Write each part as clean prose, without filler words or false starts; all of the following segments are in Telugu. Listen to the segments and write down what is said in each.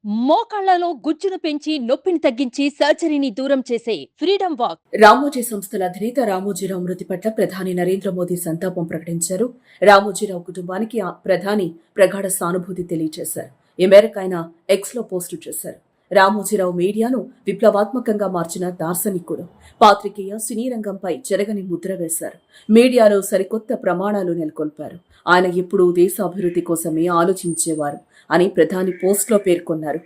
మోకాళ్లలో గుజ్జును పెంచి నొప్పిని తగ్గించి సర్జరీని దూరం చేసే ఫ్రీడమ్ వాక్. రామోజీ సంస్థల అధినేత రామోజీరావు మృతి పట్ల ప్రధాని నరేంద్ర మోదీ సంతాపం ప్రకటించారు. రామోజీరావు కుటుంబానికి ప్రధాని ప్రగాఢ సానుభూతి తెలియజేశారు. ఈ మేరకు ఆయన ఎక్స్ లో పోస్టు చేశారు. రామోజీరావు మీడియాను విప్లవాత్మకంగా మార్చిన దార్శనికుడు. పాత్రికేయ సినీ రంగంపై చెరగని ముద్ర వేశారు. మీడియాలో సరికొత్త ప్రమాణాలు నెలకొల్పారు. ఆయన ఎప్పుడూ దేశ అభివృద్ధి కోసమే ఆలోచించేవారు అని ప్రధాని పోస్టులో పేర్కొన్నారు.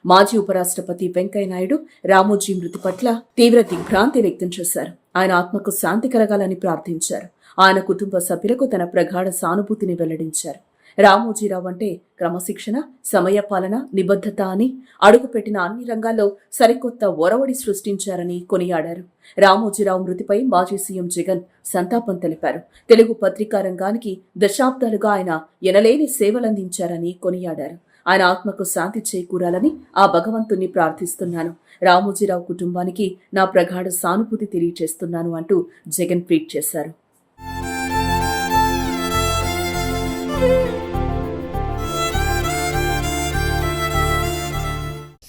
మాజీ ఉపరాష్ట్రపతి వెంకయ్యనాయుడు రామోజీ మృతి పట్ల తీవ్ర దిగ్భ్రాంతి వ్యక్తం చేశారు. ఆయన ఆత్మకు శాంతి కలగాలని ప్రార్థించారు. ఆయన కుటుంబ సభ్యులకు తన ప్రగాఢ సానుభూతిని వెల్లడించారు. రామోజీరావు అంటే క్రమశిక్షణ, సమయపాలన, నిబద్ధత అని అడుగుపెట్టిన అన్ని రంగాల్లో సరికొత్త ఒరవడి సృష్టించారని కొనియాడారు. రామోజీరావు మృతిపై మాజీ సీఎం జగన్ సంతాపం తెలిపారు. తెలుగు పత్రికా రంగానికి దశాబ్దాలుగా ఆయన ఎనలేని సేవలందించారని కొనియాడారు. ఆయన ఆత్మకు శాంతి చేకూరాలని ఆ భగవంతుణ్ణి ప్రార్థిస్తున్నాను. రామోజీరావు కుటుంబానికి నా ప్రగాఢ సానుభూతి తెలియజేస్తున్నాను అంటూ జగన్ ట్వీట్ చేశారు.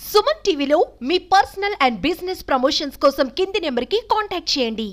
సుమన్ టీవీలో మీ పర్సనల్ అండ్ బిజినెస్ ప్రమోషన్స్ కోసం కింది నెంబర్కి కాంటాక్ట్ చేయండి.